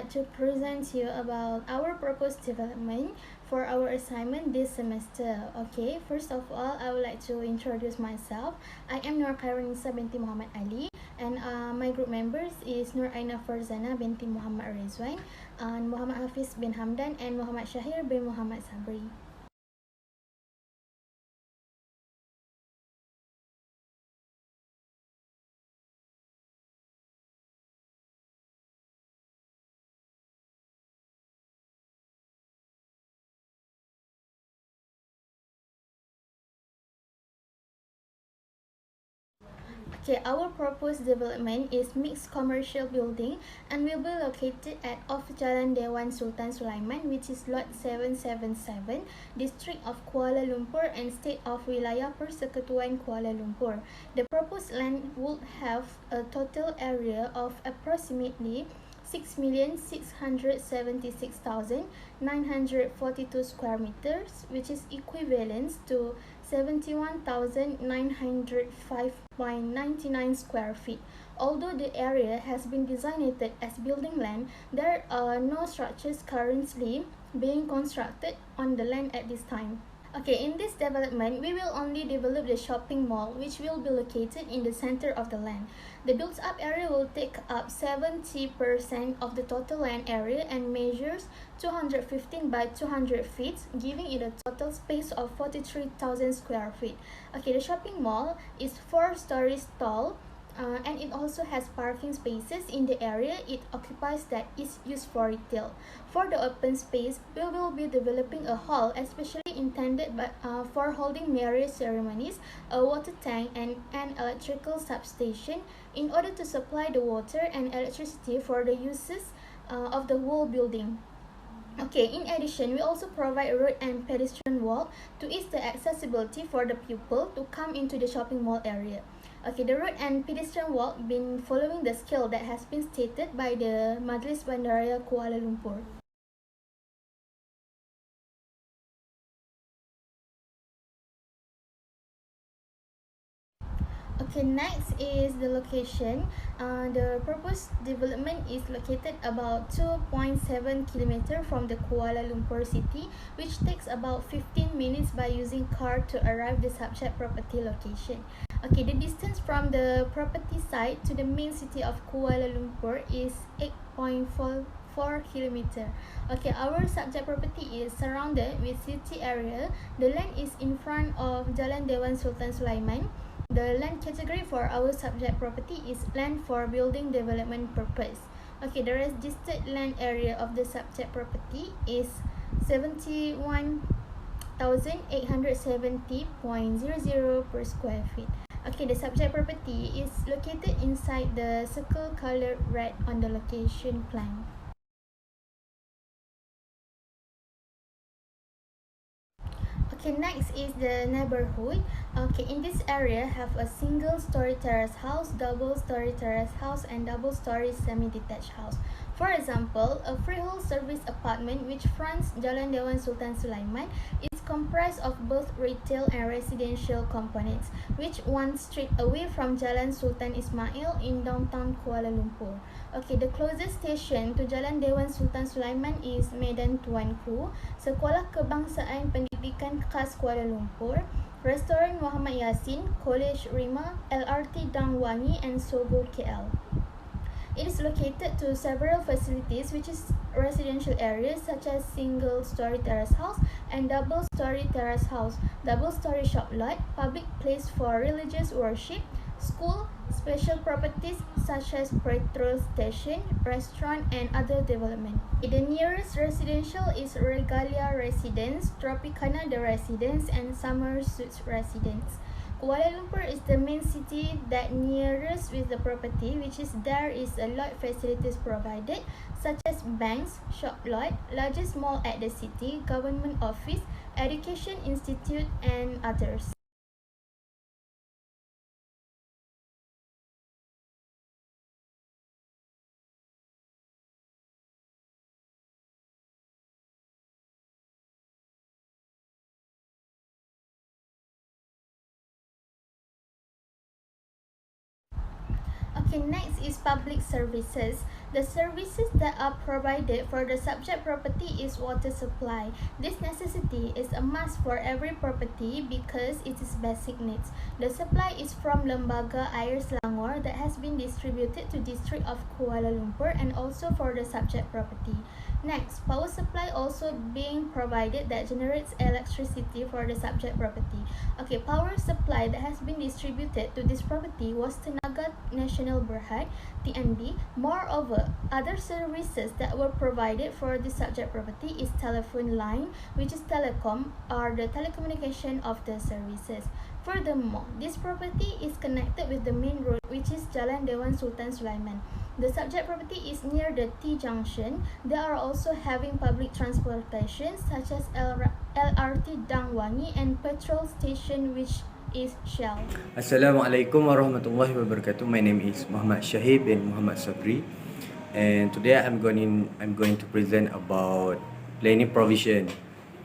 like to present to you about our proposed development for our assignment this semester. Okay, first of all, I would like to introduce myself. I am Nur Khairunisa binti Muhammad Ali, and my group members is Nur Aina Farzana binti Muhammad Rizwan, and Muhammad Hafiz bin Hamdan, and Muhammad Shahir bin Muhammad Sabri. Okay, our proposed development is mixed commercial building and will be located at off Jalan Dewan Sultan Sulaiman, which is lot 777, district of Kuala Lumpur and state of Wilayah Persekutuan Kuala Lumpur. The proposed land would have a total area of approximately 6,676,942 square meters, which is equivalent to 71,905.99 square feet. Although the area has been designated as building land, there are no structures currently being constructed on the land at this time. Okay, in this development, we will only develop the shopping mall, which will be located in the center of the land. The built-up area will take up 70% of the total land area and measures 215 by 200 feet, giving it a total space of 43,000 square feet. Okay, the shopping mall is 4 stories tall, and it also has parking spaces in the area it occupies that is used for retail. For the open space, we will be developing a hall especially intended for holding marriage ceremonies, a water tank, and an electrical substation in order to supply the water and electricity for the uses of the whole building. Okay, in addition, we also provide road and pedestrian walk to ease the accessibility for the people to come into the shopping mall area. Okay, the road and pedestrian walk been following the scale that has been stated by the Majlis Bandaraya Kuala Lumpur. Okay, next is the location. The proposed development is located about 2.7 km from the Kuala Lumpur city, which takes about 15 minutes by using car to arrive the subject property location. Okay, the distance from the property site to the main city of Kuala Lumpur is 8.44 km. Okay, our subject property is surrounded with city area. The land is in front of Jalan Dewan Sultan Sulaiman. The land category for our subject property is land for building development purpose. Okay, the registered land area of the subject property is 71,870.00 per square feet. Okay, the subject property is located inside the circle colored red on the location plan. Okay, next is the neighborhood. Okay, in this area have a single story terrace house, double story terrace house, and double story semi-detached house. For example, a freehold service apartment which fronts Jalan Dewan Sultan Sulaiman is comprised of both retail and residential components, which one street away from Jalan Sultan Ismail in downtown Kuala Lumpur. Okay, the closest station to Jalan Dewan Sultan Sulaiman is Medan Tuanku, Sekolah Kebangsaan Pendidikan Khas Kuala Lumpur, Restoran Muhammad Yasin, College Rima, LRT Dang Wangi, and Sogo KL. It is located to several facilities which is residential areas such as single-story terrace house and double-story terrace house, double-story shop lot, public place for religious worship, school, special properties such as petrol station, restaurant, and other development. The nearest residential is Regalia Residence, Tropicana The Residence, and Summer Suites Residence. Kuala Lumpur is the main city that nearest with the property, which is there is a lot facilities provided such as banks, shop lot, largest mall at the city, government office, education institute, and others. Okay, next is public services. The services that are provided for the subject property is water supply. This necessity is a must for every property because it is basic needs. The supply is from Lembaga Air Selangor that has been distributed to District of Kuala Lumpur and also for the subject property. Next, power supply also being provided that generates electricity for the subject property. Okay, power supply that has been distributed to this property was Tenaga Nasional Berhad, TNB. Moreover, other services that were provided for the subject property is telephone line, which is telecom, or the telecommunication of the services. Furthermore, this property is connected with the main road, which is Jalan Dewan Sultan Sulaiman. The subject property is near the T junction. They are also having public transportation such as LRT Dangwangi and petrol station which is Shell. Assalamualaikum warahmatullahi wabarakatuh. My name is Muhammad Shahib bin Muhammad Sabri, and today I'm going to present about planning provision.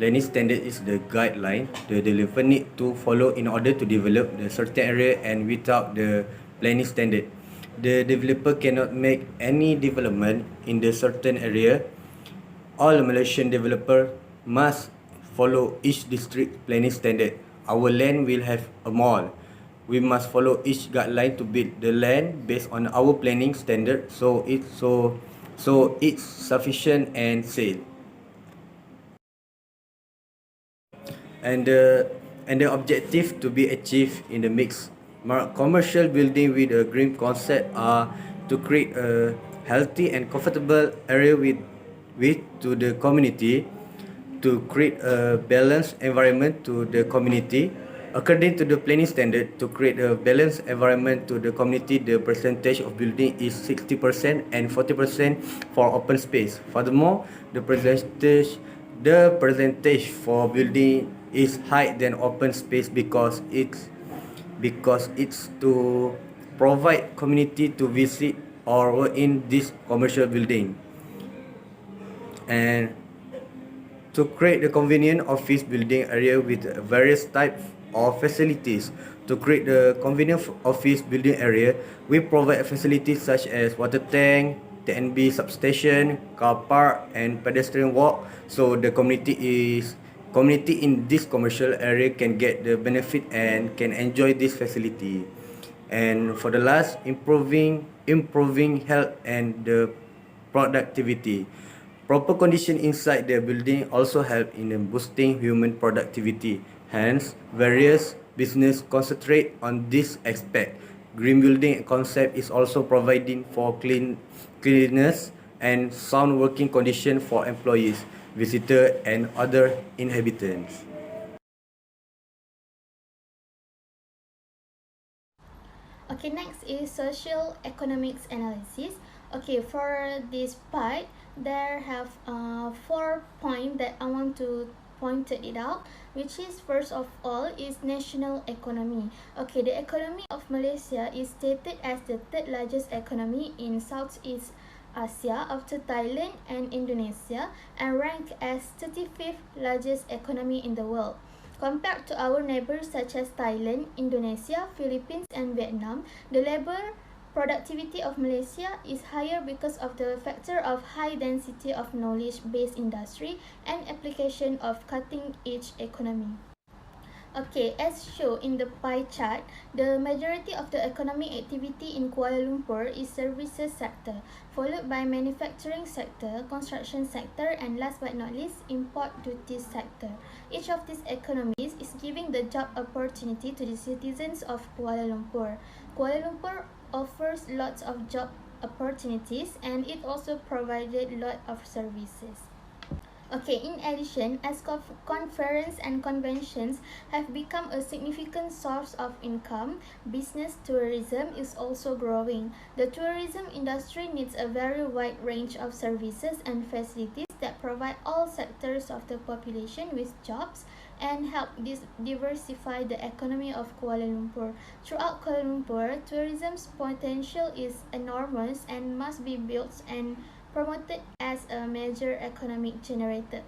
Planning standard is the guideline the developer need to follow in order to develop the certain area, and without the planning standard, the developer cannot make any development in the certain area. All Malaysian developer must follow each district planning standard. Our land will have a mall. We must follow each guideline to build the land based on our planning standard, so it's sufficient and safe. And the objective to be achieved in the mix commercial building with a green concept are to create a healthy and comfortable area with to the community, to create a balanced environment to the community. According to the planning standard, to create a balanced environment to the community, the percentage of building is 60% and 40% for open space. Furthermore, the percentage for building is higher than open space because it's to provide community to visit or work in this commercial building, and to create the convenient office building area with various types of facilities. To create the convenient office building area, we provide facilities such as water tank, TNB substation, car park, and pedestrian walk, so the community in this commercial area can get the benefit and can enjoy this facility. And for the last, improving health and the productivity. Proper condition inside the building also help in boosting human productivity. Hence, various business concentrate on this aspect. Green building concept is also providing for cleanliness and sound working condition for employees, visitors, and other inhabitants. Okay, next is social economics analysis. Okay, for this part, there have 4 points that I want to point it out, which is first of all is national economy. Okay, the economy of Malaysia is stated as the third largest economy in Southeast Asia after Thailand and Indonesia, and ranked as 35th largest economy in the world. Compared to our neighbors such as Thailand, Indonesia, Philippines, and Vietnam, the labor productivity of Malaysia is higher because of the factor of high density of knowledge-based industry and application of cutting-edge economy. Okay, as shown in the pie chart, the majority of the economic activity in Kuala Lumpur is services sector, followed by manufacturing sector, construction sector, and last but not least, import duties sector. Each of these economies is giving the job opportunity to the citizens of Kuala Lumpur. Kuala Lumpur offers lots of job opportunities, and it also provided lot of services. Okay, in addition, as conference and conventions have become a significant source of income, business tourism is also growing. The tourism industry needs a very wide range of services and facilities that provide all sectors of the population with jobs and help diversify the economy of Kuala Lumpur. Throughout Kuala Lumpur, tourism's potential is enormous and must be built and promoted as a major economic generator.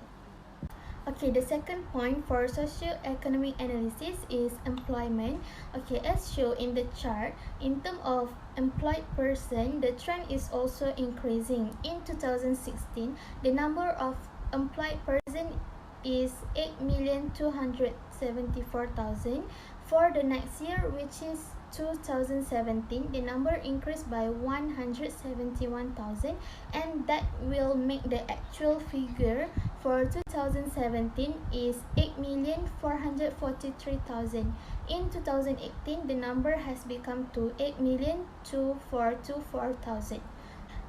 Okay, the second point for socio-economic analysis is employment. Okay, as shown in the chart, in terms of employed person, the trend is also increasing. In 2016, the number of employed person is 8,274,000. For the next year, which is 2017, the number increased by 171,000, and that will make the actual figure for 2017 is 8,443,000. In 2018, the number has become to 8,242,000.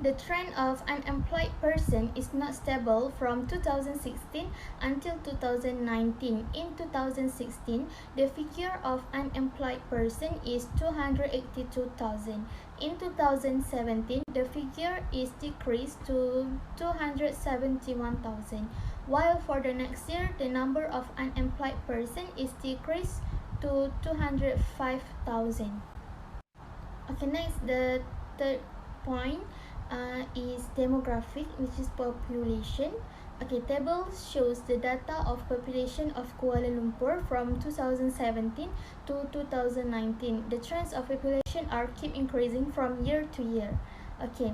The trend of unemployed person is not stable from 2016 until 2019. In 2016, the figure of unemployed person is 282,000. In 2017, the figure is decreased to 271,000, while for the next year, the number of unemployed person is decreased to 205,000. Okay, next, the third point is demographic, which is population. Okay, table shows the data of population of Kuala Lumpur from 2017 to 2019. The trends of population are keep increasing from year to year. Okay,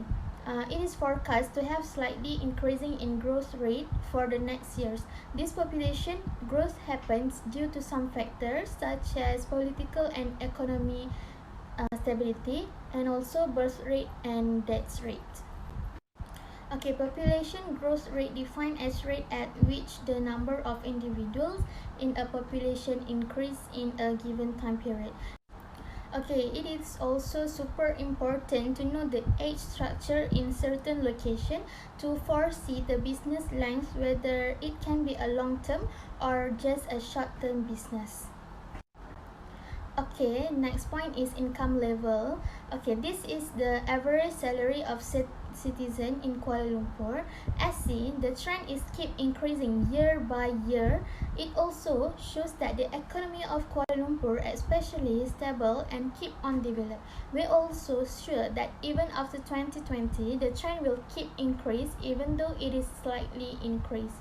it is forecast to have slightly increasing in growth rate for the next years. This population growth happens due to some factors such as political and economy stability, and also birth rate and death rate. Okay, population growth rate defined as rate at which the number of individuals in a population increase in a given time period. Okay, it is also super important to know the age structure in certain location to foresee the business length, whether it can be a long-term or just a short-term business. Okay, next point is income level. Okay, this is the average salary of citizen in Kuala Lumpur. As seen, the trend is keep increasing year by year. It also shows that the economy of Kuala Lumpur especially stable and keep on develop. We also sure that even after 2020, the trend will keep increase even though it is slightly increased.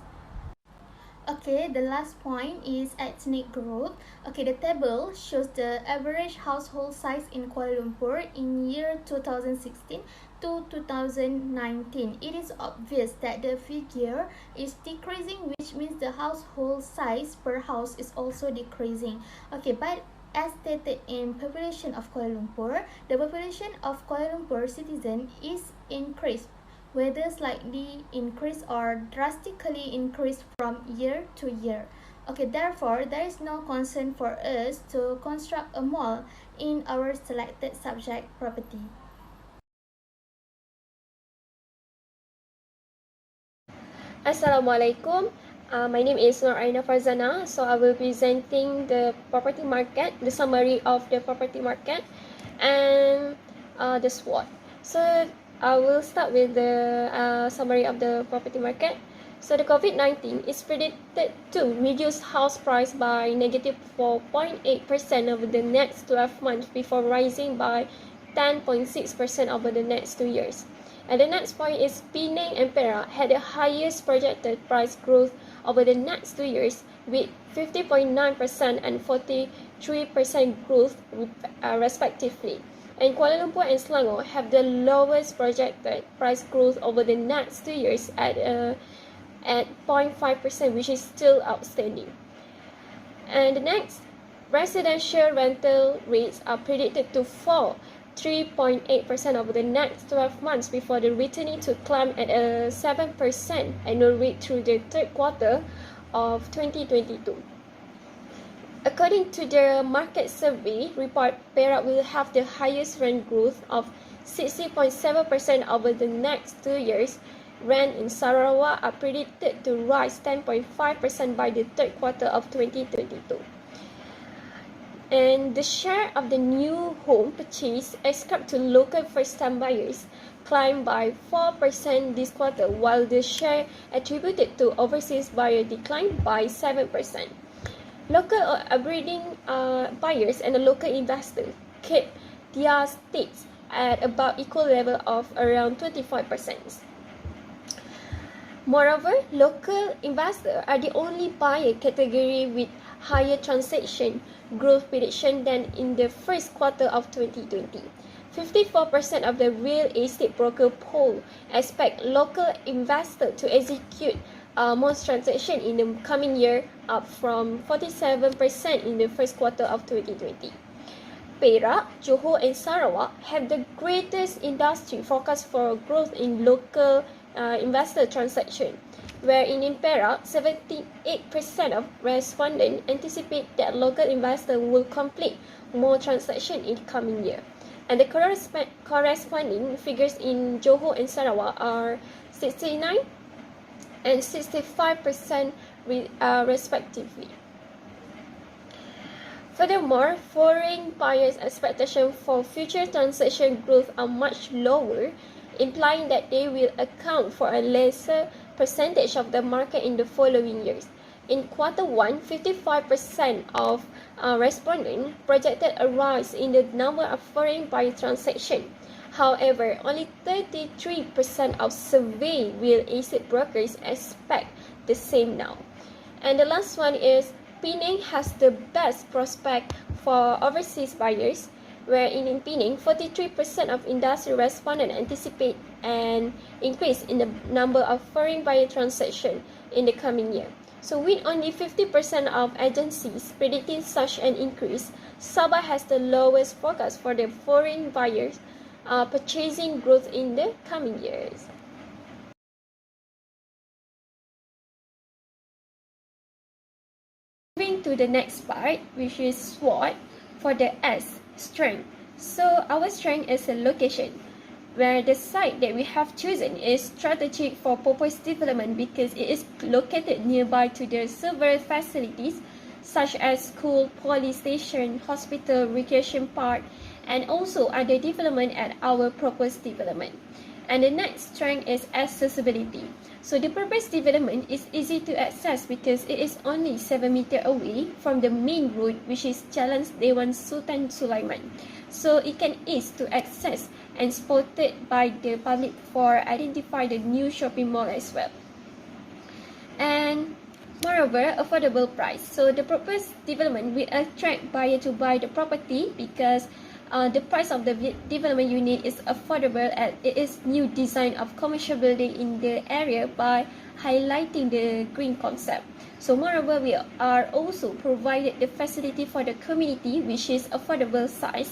Okay, the last point is ethnic growth. Okay, the table shows the average household size in Kuala Lumpur in year 2016 to 2019. It is obvious that the figure is decreasing, which means the household size per house is also decreasing. Okay, but as stated in population of Kuala Lumpur, the population of Kuala Lumpur citizen is increased, whether slightly increase or drastically increase from year to year. Okay, therefore, there is no concern for us to construct a mall in our selected subject property. Assalamualaikum. My name is Nur Aina Farzana. So I will be presenting the property market, the summary of the property market, and the SWOT. So I will start with the summary of the property market. So the COVID-19 is predicted to reduce house price by negative 4.8% over the next 12 months before rising by 10.6% over the next 2 years. And the next point is Penang and Perak had the highest projected price growth over the next 2 years with 50.9% and 43% growth respectively. And Kuala Lumpur and Selangor have the lowest projected price growth over the next 2 years at 0.5%, which is still outstanding. And the next, residential rental rates are predicted to fall 3.8% over the next 12 months before the returning to climb at a 7% annual rate through the third quarter of 2022. According to the market survey report, Perak will have the highest rent growth of 60.7% over the next 2 years. Rent in Sarawak are predicted to rise 10.5% by the third quarter of 2022. And the share of the new home purchase ascribed to local first-time buyers climbed by 4% this quarter, while the share attributed to overseas buyers declined by 7%. Local or abrading buyers and the local investors kept their stakes at about equal level of around 25%. Moreover, local investors are the only buyer category with higher transaction growth prediction than in the first quarter of 2020. 54% of the real estate broker poll expect local investors to execute more transactions in the coming year, up from 47% in the first quarter of 2020. Perak, Johor and Sarawak have the greatest industry forecast for growth in local investor transaction, wherein in Perak, 78% of respondents anticipate that local investors will complete more transactions in the coming year. And the corresponding figures in Johor and Sarawak are 69 and 65% respectively. Furthermore, foreign buyers' expectations for future transaction growth are much lower, implying that they will account for a lesser percentage of the market in the following years. In quarter 1, 55% of respondents projected a rise in the number of foreign buyer transactions. However, only 33% of surveyed real estate brokers expect the same now. And the last one is Penang has the best prospect for overseas buyers, wherein in Penang, 43% of industry respondents anticipate an increase in the number of foreign buyer transactions in the coming year. So with only 50% of agencies predicting such an increase, Sabah has the lowest forecast for the foreign buyers purchasing growth in the coming years. Moving to the next part, which is SWOT for the S, strength. So our strength is a location, where the site that we have chosen is strategic for purpose development because it is located nearby to the several facilities such as school, police station, hospital, recreation park, and also other development at our proposed development. And the next strength is accessibility. So the proposed development is easy to access because it is only 7 meters away from the main road, which is Jalan Dewan Sultan Sulaiman. So it can ease to access and spotted by the public for identify the new shopping mall as well. And moreover, affordable price. So the proposed development will attract buyer to buy the property because the price of the development unit is affordable and it is new design of commercial building in the area by highlighting the green concept. So moreover, we are also provided the facility for the community, which is affordable size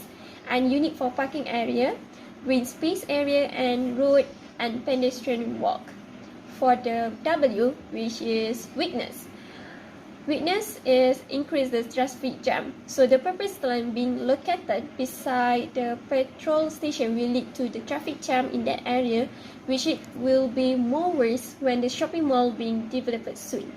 and unique for parking area, green space area, and road and pedestrian walk. For the W, which is weakness. Weakness is increase the traffic jam. So the proposed land being located beside the petrol station will lead to the traffic jam in that area, which it will be more worse when the shopping mall being developed soon.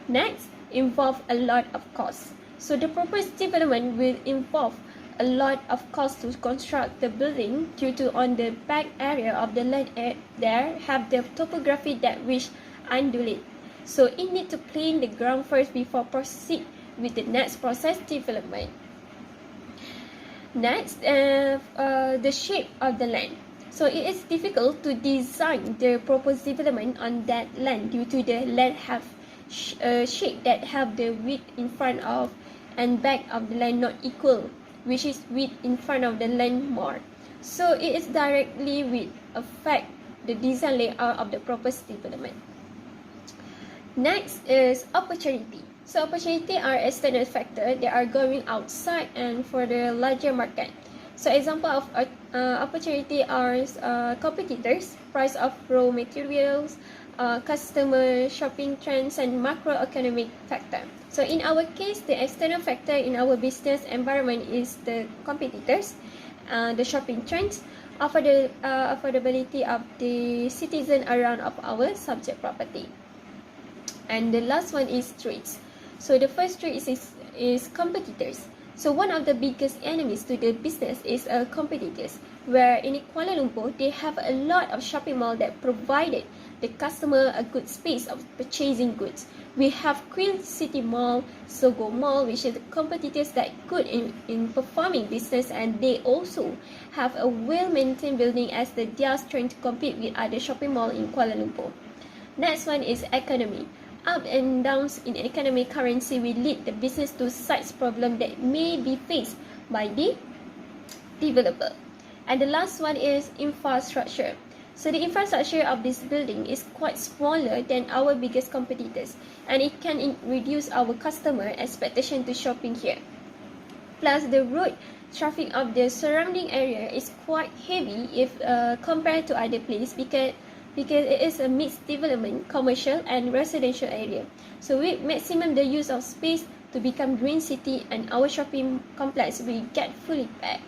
Next, involve a lot of costs. So the proposed development will involve a lot of cost to construct the building due to on the back area of the land there have the topography that which undulate. So it need to clean the ground first before proceed with the next process development. Next, the shape of the land. So it is difficult to design the proposed development on that land due to the land have shape that have the width in front of and back of the land not equal, which is width in front of the land more. So it is directly will affect the design layout of the proposed development. Next is opportunity. So opportunity are external factors that are going outside and for the larger market. So example of opportunity are competitors, price of raw materials, customer shopping trends, and macroeconomic factor. So in our case, the external factor in our business environment is the competitors, the shopping trends, affordability of the citizen around of our subject property. And the last one is trades. So the first trade is competitors. So one of the biggest enemies to the business is competitors, where in Kuala Lumpur, they have a lot of shopping malls that provided the customer a good space of purchasing goods. We have Queen City Mall, Sogo Mall, which is the competitors that good in performing business, and they also have a well-maintained building as they are trying to compete with other shopping malls in Kuala Lumpur. Next one is economy. Up and downs in economic currency will lead the business to size problem that may be faced by the developer. And the last one is infrastructure. So the infrastructure of this building is quite smaller than our biggest competitors, and it can reduce our customer expectation to shopping here. Plus, the road traffic of the surrounding area is quite heavy if compared to other places because it is a mixed development, commercial and residential area. So we maximum the use of space to become green city, and our shopping complex will get fully packed.